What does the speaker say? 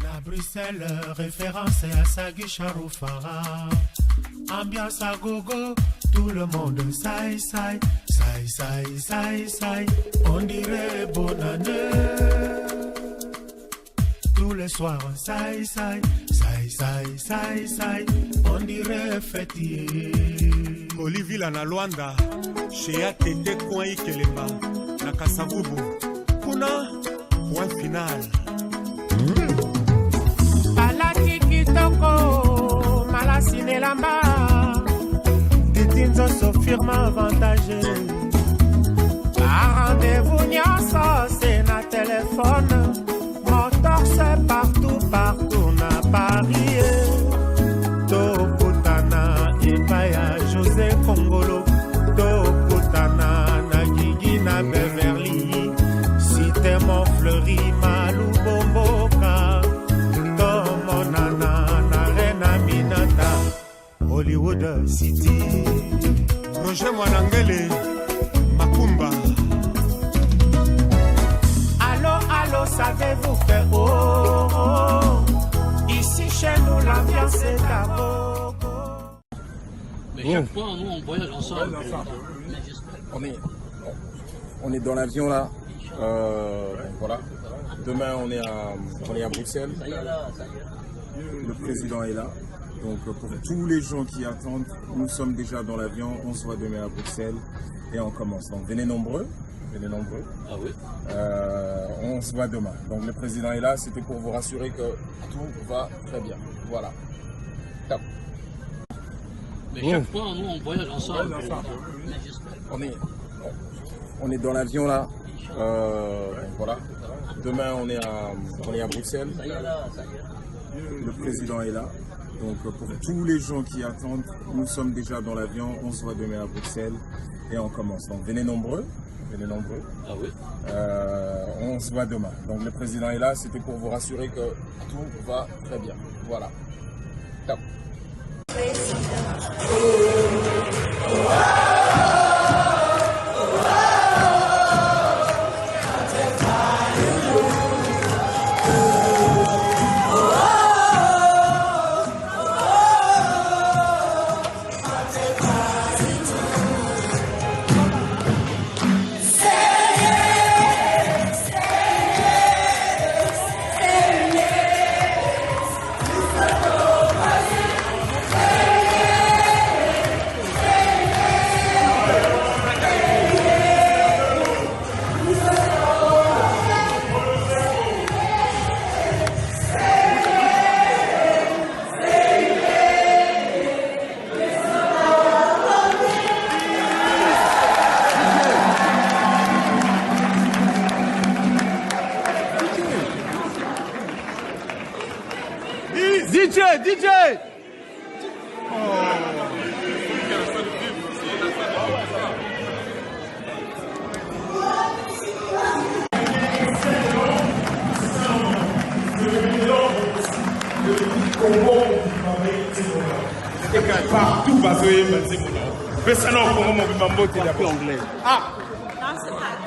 La Bruxelles, référence à Sagui Charoufara. Ambiance à gogo, tout le monde saï saï, saï saï saï saï. On dirait bonne année. Tous les soirs, saï saï, saï saï saï saï. On dirait fêtier. Olivier Lana Luanda, chez Atende Kouaï Kelema, Nakasavubu. Kuna, point final. Palati Kitoko, Malasine Lamba. Titinzo so firme avantagé. Rendez-vous nyonso, c'est na téléphone. Motor c'est partout, partout na Paris. Tokutana Epaya José Kongolo. Tokutana na Gigi na Beverly. Cité Montfleury, Malou Bomboka. Tomonana na Rena Minata. Hollywood City. Roger Mwanangele, Makumba. Allô, savez-vous que oh, oh, ici chez nous l'ambiance est à gogo. Mais chaque fois, nous on voyage ensemble. On est dans l'avion là. Voilà. Demain on est à Bruxelles. Le président est là. Donc pour tous les gens qui attendent, nous sommes déjà dans l'avion. On se voit demain à Bruxelles et on commence. Donc venez nombreux. Venez nombreux. Ah oui. On se voit demain. Donc le président est là. C'était pour vous rassurer que tout va très bien. Voilà. Top. Mais chaque fois, nous on voyage ensemble. On est dans l'avion là. Voilà. Demain on est à Bruxelles. Le président est là. Donc pour tous les gens qui attendent, nous sommes déjà dans l'avion. On se voit demain à Bruxelles et on commence. Donc venez nombreux. Venez nombreux. Ah oui. On se voit demain. Donc le président est là. C'était pour vous rassurer que tout va très bien. Voilà. Top. DJ partout, parce que c'est anglais. Ah! Non, c'est pas.